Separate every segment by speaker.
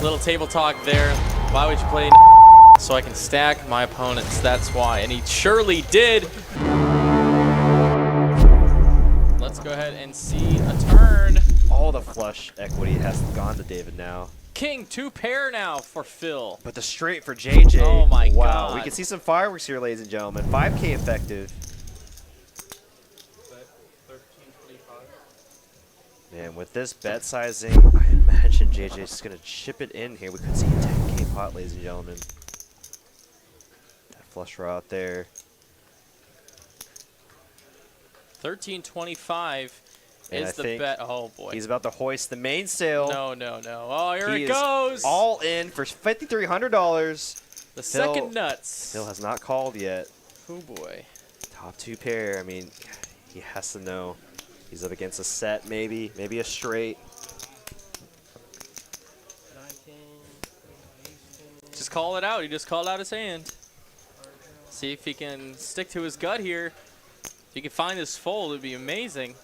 Speaker 1: Little table talk there. Why would you play so I can stack my opponents? That's why. And he surely did. Let's go ahead and see a turn.
Speaker 2: All the flush equity has gone to David now.
Speaker 1: King 2 pair now for Phil.
Speaker 2: But the straight for JJ.
Speaker 1: Oh my
Speaker 2: wow.
Speaker 1: God.
Speaker 2: We can see some fireworks here, ladies and gentlemen. 5K effective. Man, with this bet sizing, I imagine JJ's just going to chip it in here. We could see a 10K pot, ladies and gentlemen. That flush draw out there.
Speaker 1: 1325
Speaker 2: And
Speaker 1: is the bet. Oh, boy.
Speaker 2: He's about to hoist the mainsail.
Speaker 1: No, no, no. Oh, here
Speaker 2: He
Speaker 1: it
Speaker 2: is
Speaker 1: goes.
Speaker 2: all in for $5,300.
Speaker 1: The second nuts.
Speaker 2: Phil has not called yet.
Speaker 1: Oh, boy.
Speaker 2: Top 2 pair. I mean, he has to know. He's up against a set, maybe a straight.
Speaker 1: Just call it out. He just called out his hand. See if he can stick to his gut here. If he can find this fold, it would be amazing.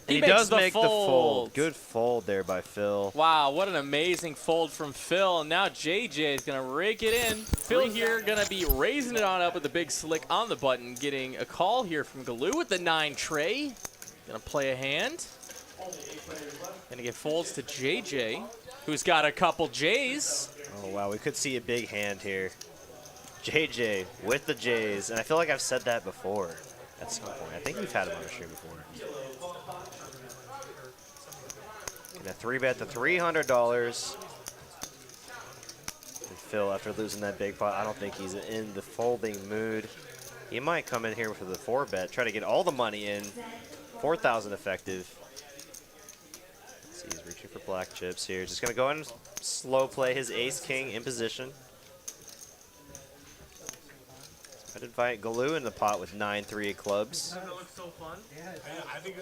Speaker 2: He does make the fold. Good fold there by Phil.
Speaker 1: Wow, what an amazing fold from Phil. And now JJ is going to rake it in. Phil here going to be raising it on up with the big slick on the button. Getting a call here from Galoo with the 9 tray. Going to play a hand. Going to get folds to JJ, who's got a couple J's.
Speaker 2: Oh, wow. We could see a big hand here. JJ with the J's. And I feel like I've said that before at some point. I think we've had him on the stream before. And a 3-bet to $300. And Phil, after losing that big pot, I don't think he's in the folding mood. He might come in here for the 4-bet, try to get all the money in. 4,000 effective. Let's see, he's reaching for black chips here. Just gonna go ahead and slow play his ace-king in position. I'd invite Galoo in the pot with 9-3 of clubs.
Speaker 3: That looks so fun. Yeah, I think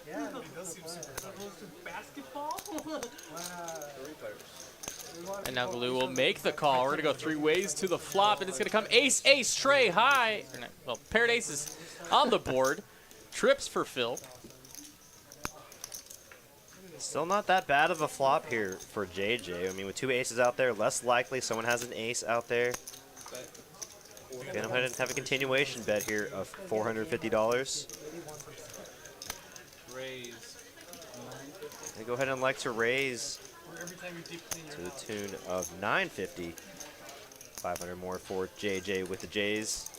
Speaker 3: yeah, it does seem super fun. Basketball?
Speaker 1: And now Galoo will make the call. We're going to go 3 ways to the flop, and it's going to come ace, ace, tray, high. Or not, well, paired aces on the board. Trips for Phil.
Speaker 2: Still not that bad of a flop here for JJ. I mean, with 2 aces out there, less likely someone has an ace out there. Gonna go ahead and have a continuation bet here of $450.
Speaker 3: Raise.
Speaker 2: They go ahead and like to raise to the tune of $950. 500 more for JJ with the J's.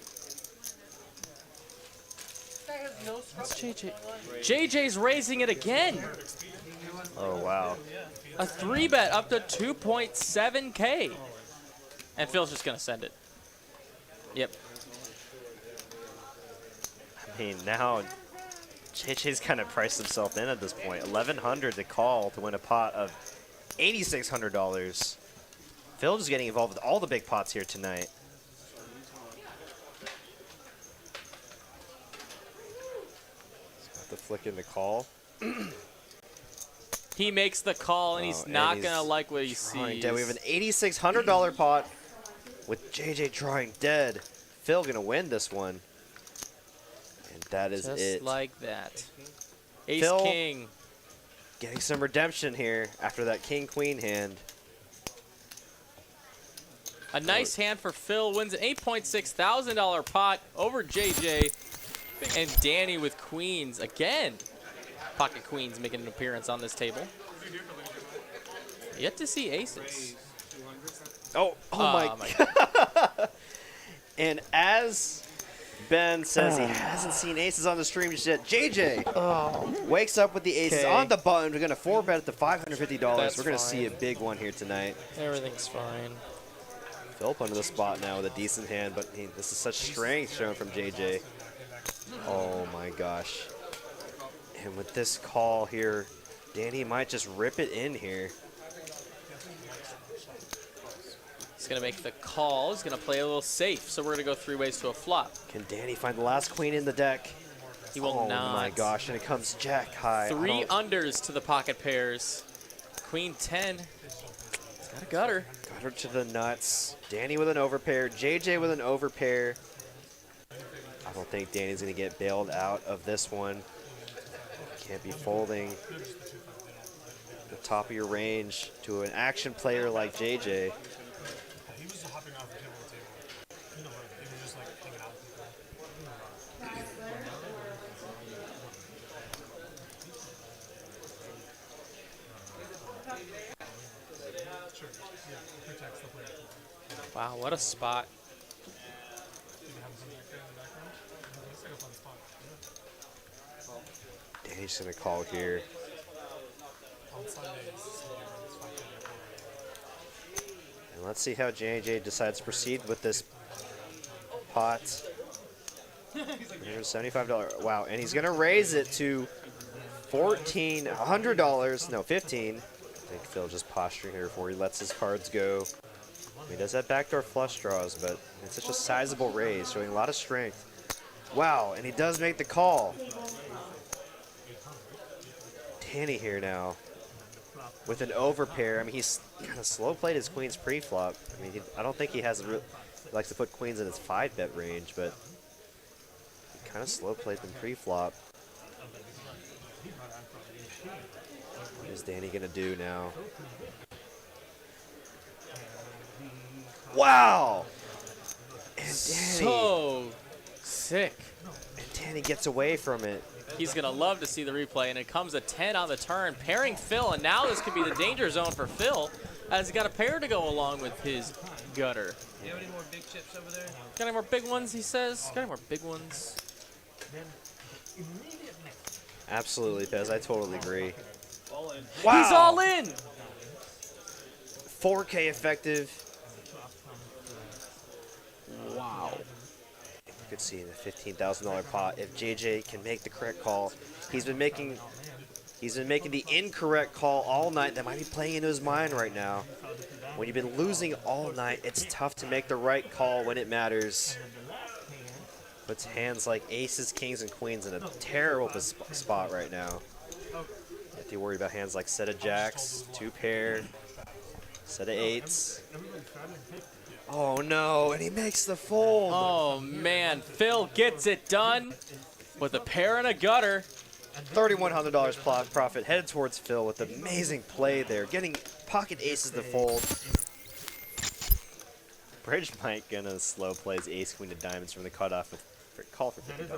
Speaker 1: That's JJ. JJ's raising it again.
Speaker 2: Oh, wow.
Speaker 1: A 3-bet up to 2.7K. And Phil's just going to send it. Yep.
Speaker 2: I mean, now JJ's kind of priced himself in at this point. $1,100 to call to win a pot of $8,600. Phil just getting involved with all the big pots here tonight. Got the flick in the call.
Speaker 1: He makes the call, and he's not going to like what he sees.
Speaker 2: Dead. We have an $8,600 pot with JJ drawing dead. Phil going to win this one. And that is
Speaker 1: just
Speaker 2: it.
Speaker 1: Just like that. Ace
Speaker 2: Phil
Speaker 1: King.
Speaker 2: Getting some redemption here after that King-Queen hand.
Speaker 1: A nice hand for Phil. Wins an $8,600 pot over JJ. And Danny with queens again. Pocket queens making an appearance on this table. Yet to see aces.
Speaker 2: Oh my God. And as Ben says he hasn't seen aces on the stream just yet, JJ wakes up with the aces on the button. We're going to 4-bet at the $550. We're going to see a big one here tonight.
Speaker 1: Everything's fine.
Speaker 2: Philip under the spot now with a decent hand, but this is such strength shown from JJ. Oh my gosh. And with this call here, Danny might just rip it in here.
Speaker 1: He's going to make the call. He's going to play a little safe. So we're going to go 3 ways to a flop.
Speaker 2: Can Danny find the last queen in the deck?
Speaker 1: He will not.
Speaker 2: Oh my gosh, and it comes jack high.
Speaker 1: 3 unders to the pocket pairs. Queen 10. He's got a gutter.
Speaker 2: Got her to the nuts. Danny with an overpair. JJ with an overpair. I don't think Danny's going to get bailed out of this one. Can't be folding the top of your range to an action player like JJ.
Speaker 3: He was hopping off the table to table. You know, he was just like hanging out with people. Sure. Yeah, protects the player.
Speaker 1: Wow, what a spot.
Speaker 3: Did you have some back there in the background? Looks like a fun spot.
Speaker 2: Danny's gonna call here.
Speaker 3: On Sundays,
Speaker 2: And let's see how JJ decides to proceed with this pot. Here's $75. Wow, and he's gonna raise it to $1,400. No, 15. I think Phil just posturing here before he lets his cards go. He does have backdoor flush draws, but it's such a sizable raise, showing a lot of strength. Wow, and he does make the call. Danny here now with an overpair. I mean, he's kind of slow played his queens pre-flop. I mean, I don't think he likes to put queens in his 5-bet range, but he kind of slow played them pre-flop. What is Danny gonna do now? Wow! And Danny,
Speaker 1: So sick.
Speaker 2: and Danny gets away from it.
Speaker 1: He's going to love to see the replay, and it comes a 10 on the turn, pairing Phil, and now this could be the danger zone for Phil, as he's got a pair to go along with his gutter.
Speaker 4: Do you have any more big chips over there?
Speaker 1: Got any more big ones, he says? Got any more big ones?
Speaker 2: Absolutely, Pez. I totally agree.
Speaker 4: All in.
Speaker 2: Wow!
Speaker 1: He's all in!
Speaker 2: 4K effective.
Speaker 1: Wow.
Speaker 2: You could see in the $15,000 pot if JJ can make the correct call. He's been making the incorrect call all night. That might be playing into his mind right now. When you've been losing all night, it's tough to make the right call when it matters. Puts hands like aces, kings, and queens in a terrible spot right now. You have to worry about hands like set of jacks, 2-pair, set of 8s. Oh no, and he makes the fold.
Speaker 1: Oh, man. Phil gets it done with a pair and a gutter.
Speaker 2: $3,100 profit headed towards Phil with amazing play there, getting pocket aces to fold. Bridge Mike gonna slow plays ace queen of diamonds from the cutoff with call for $50.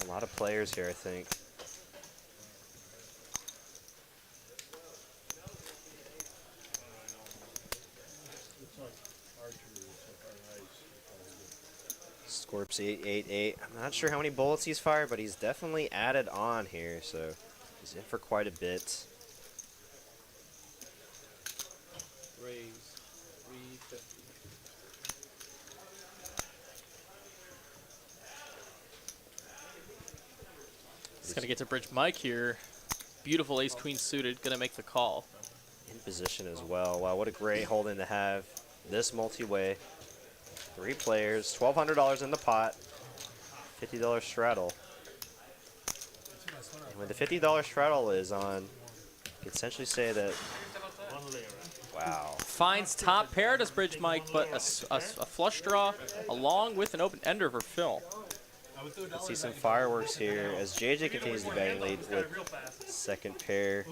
Speaker 2: A lot of players here, I think. Scorps 888. I'm not sure how many bullets he's fired, but he's definitely added on here, so he's in for quite a bit.
Speaker 4: Raise 350.
Speaker 1: He's going to get to Bridge Mike here. Beautiful ace-queen suited. Going to make the call.
Speaker 2: In position as well. Wow, what a great holding to have. This multi-way. 3 players, $1,200 in the pot, $50 straddle. And when the $50 straddle is on, you can essentially say that, wow.
Speaker 1: Finds top pair, does Bridge Mike, but a flush draw along with an open ender for Phil.
Speaker 2: Let's see some fireworks here as JJ continues the betting lead with second pair.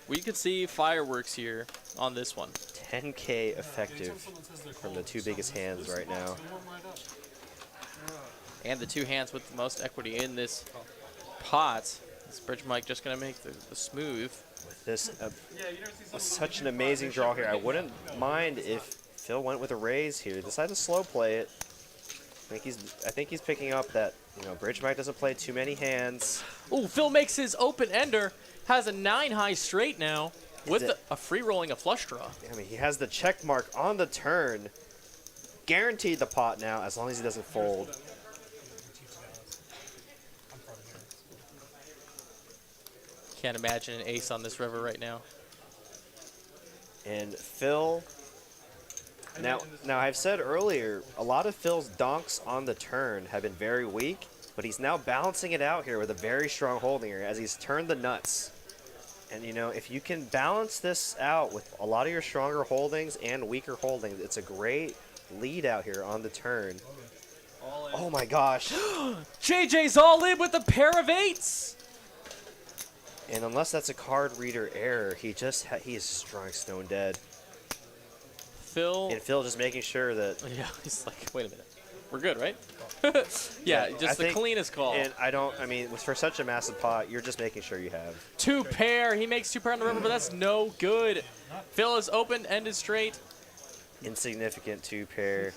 Speaker 1: We could see fireworks here on this one.
Speaker 2: 10K effective from the 2 biggest hands right now.
Speaker 1: And the 2 hands with the most equity in this pot. This Bridge Mike just going to make the smooth.
Speaker 2: With this, such an amazing draw here. I wouldn't mind if Phil went with a raise here. Decided to slow play it. I think he's picking up that, you know, Bridge Mike doesn't play too many hands.
Speaker 1: Ooh, Phil makes his open ender. Has a 9-high straight now with a free rolling a flush draw.
Speaker 2: I mean, he has the check mark on the turn. Guaranteed the pot now as long as he doesn't fold.
Speaker 1: Can't imagine an ace on this river right now.
Speaker 2: And Phil, now I've said earlier, a lot of Phil's donks on the turn have been very weak, but he's now balancing it out here with a very strong holding here as he's turned the nuts. And, you know, if you can balance this out with a lot of your stronger holdings and weaker holdings, it's a great lead out here on the turn.
Speaker 4: All
Speaker 2: Oh my gosh.
Speaker 1: JJ's all in with a pair of 8s.
Speaker 2: And unless that's a card reader error, he is strong stone dead.
Speaker 1: Phil.
Speaker 2: And Phil just making sure that.
Speaker 1: Yeah, he's like, wait a minute. We're good, right? Yeah, just the cleanest call.
Speaker 2: And I mean, for such a massive pot, you're just making sure you have.
Speaker 1: 2 pair. He makes 2 pair on the river, but that's no good. Phil is open, ended straight.
Speaker 2: Insignificant 2 pair.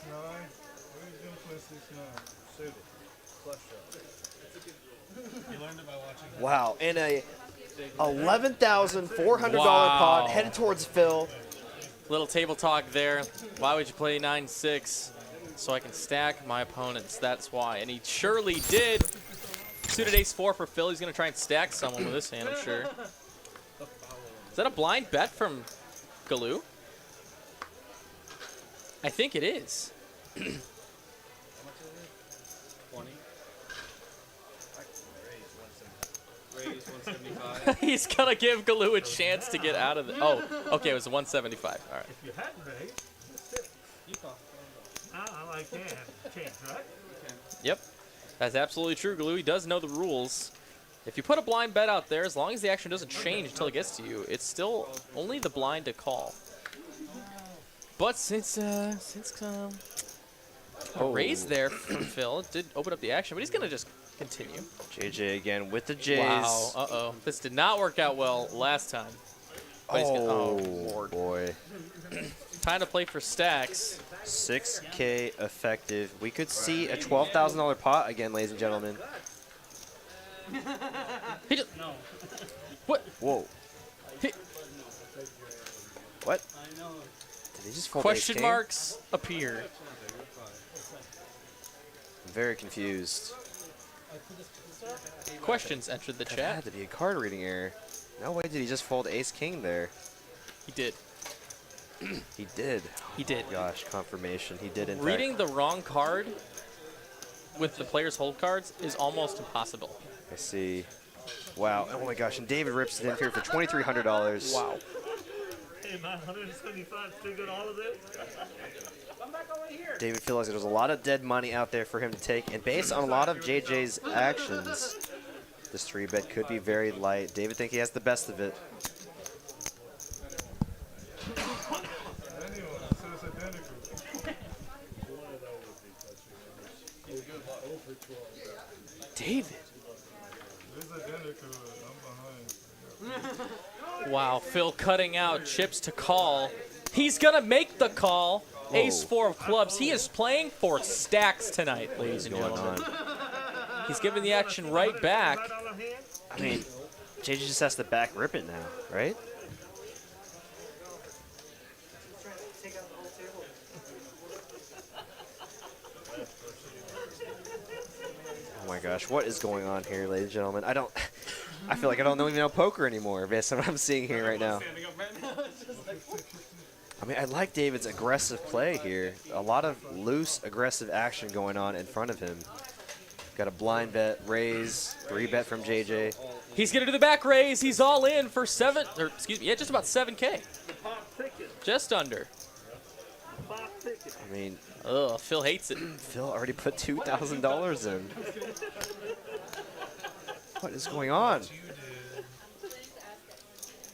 Speaker 3: You learned it by watching.
Speaker 2: Wow, and a $11,400
Speaker 1: Wow.
Speaker 2: pot headed towards Phil.
Speaker 1: Little table talk there. Why would you play 9-6? So I can stack my opponents. That's why. And he surely did. Suited ace-4 for Phil. He's going to try and stack someone with this hand, I'm sure. Is that a blind bet from Galoo? I think it is.
Speaker 4: 20. Raise 175.
Speaker 1: He's going to give Galoo a chance to get out of the... Oh, okay, it was a 175. All right.
Speaker 3: If you hadn't raised, that's it.
Speaker 4: You call.
Speaker 3: I can change, right?
Speaker 1: Yep. That's absolutely true, Galoo. He does know the rules. If you put a blind bet out there, as long as the action doesn't change until it gets to you, it's still only the blind to call. But since a raise there from Phil, it did open up the action, but he's going to just continue.
Speaker 2: JJ again with the J's.
Speaker 1: Wow, uh-oh. This did not work out well last time. But he's gonna, oh, Lord.
Speaker 2: Boy.
Speaker 1: Time to play for stacks.
Speaker 2: 6K effective. We could see a $12,000 pot again, ladies and gentlemen.
Speaker 1: He just, what?
Speaker 2: Whoa.
Speaker 1: He,
Speaker 2: What? Did he just fold
Speaker 1: question
Speaker 2: ace-king?
Speaker 1: marks appear.
Speaker 2: I'm very confused.
Speaker 1: Questions entered the
Speaker 2: That
Speaker 1: chat.
Speaker 2: had to be a card reading error. No way did he just fold ace-king there.
Speaker 1: He did.
Speaker 2: He did.
Speaker 1: He did.
Speaker 2: Gosh, confirmation. He did in fact.
Speaker 1: Reading the wrong card with the player's hold cards is almost impossible.
Speaker 2: I see. Wow. Oh my gosh. And David rips it in here for $2,300.
Speaker 1: Wow.
Speaker 3: Hey, 975 still got all of this?
Speaker 2: David feels like there's a lot of dead money out there for him to take. And based on a lot of JJ's actions, this 3-bet could be very light. David think he has the best of it.
Speaker 1: David. Wow, Phil cutting out chips to call. He's gonna make the call.
Speaker 2: Whoa.
Speaker 1: Ace-4 of clubs. He is playing for stacks tonight, ladies and
Speaker 2: Going
Speaker 1: gentlemen.
Speaker 2: on.
Speaker 1: He's giving the action right back.
Speaker 2: I mean, JJ just has to back rip it now, right? Oh my gosh, what is going on here, ladies and gentlemen? I feel like I don't even know poker anymore based on what I'm seeing here right now. I mean, I like David's aggressive play here. A lot of loose, aggressive action going on in front of him. Got a blind bet, raise, 3-bet from JJ.
Speaker 1: He's gonna do the back raise. He's all in for just about 7K. Just under.
Speaker 2: I mean,
Speaker 1: Ugh, Phil hates it.
Speaker 2: Phil already put $2,000 in. What is going on?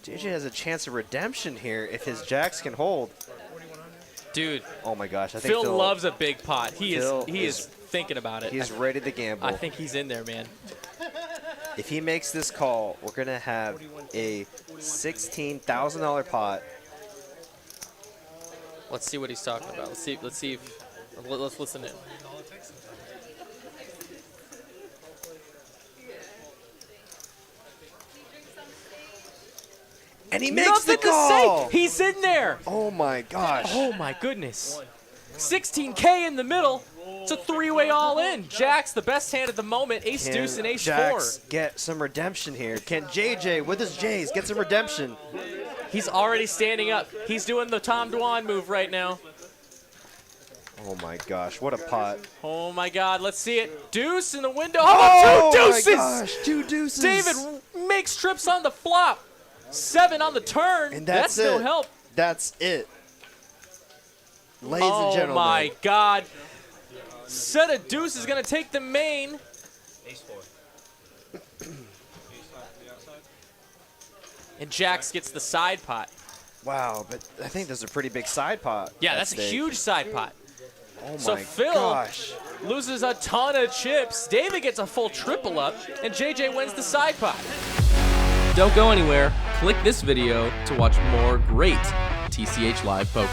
Speaker 2: JJ has a chance of redemption here if his jacks can hold.
Speaker 1: Dude,
Speaker 2: Oh my gosh, I think
Speaker 1: Phil loves a big pot. He
Speaker 2: Phil
Speaker 1: is thinking about it.
Speaker 2: He's ready to gamble.
Speaker 1: I think he's in there, man.
Speaker 2: If he makes this call, we're gonna have a $16,000 pot.
Speaker 1: Let's see what he's talking about. Let's see if let's listen in.
Speaker 2: And he makes
Speaker 1: Nothing
Speaker 2: the call!
Speaker 1: to say. He's in there.
Speaker 2: Oh my gosh.
Speaker 1: Oh my goodness. 16K in the middle. It's a 3-way all in. Jack's the best hand at the moment. Ace
Speaker 2: Can
Speaker 1: deuce and ace
Speaker 2: Jax
Speaker 1: 4.
Speaker 2: get some redemption here? Can JJ with his J's get some redemption?
Speaker 1: He's already standing up. He's doing the Tom Dwan move right now.
Speaker 2: Oh my gosh, what a pot.
Speaker 1: Oh my God, let's see it. Deuce in the window. How about 2 deuces?
Speaker 2: Oh my gosh, 2 deuces.
Speaker 1: David makes trips on the flop. 7 on the turn.
Speaker 2: And that's
Speaker 1: no
Speaker 2: it.
Speaker 1: help.
Speaker 2: That's it. Ladies and
Speaker 1: Oh
Speaker 2: gentlemen.
Speaker 1: my God. Set of deuces is going to take the main.
Speaker 4: Ace 4.
Speaker 1: And Jax gets the side pot.
Speaker 2: Wow, but I think there's a pretty big side pot.
Speaker 1: Yeah,
Speaker 2: at
Speaker 1: that's a
Speaker 2: stake.
Speaker 1: huge side pot.
Speaker 2: Oh
Speaker 1: So
Speaker 2: my
Speaker 1: Phil
Speaker 2: gosh.
Speaker 1: loses a ton of chips. David gets a full triple up, and JJ wins the side pot.
Speaker 5: Don't go anywhere. Click this video to watch more great TCH Live Poker.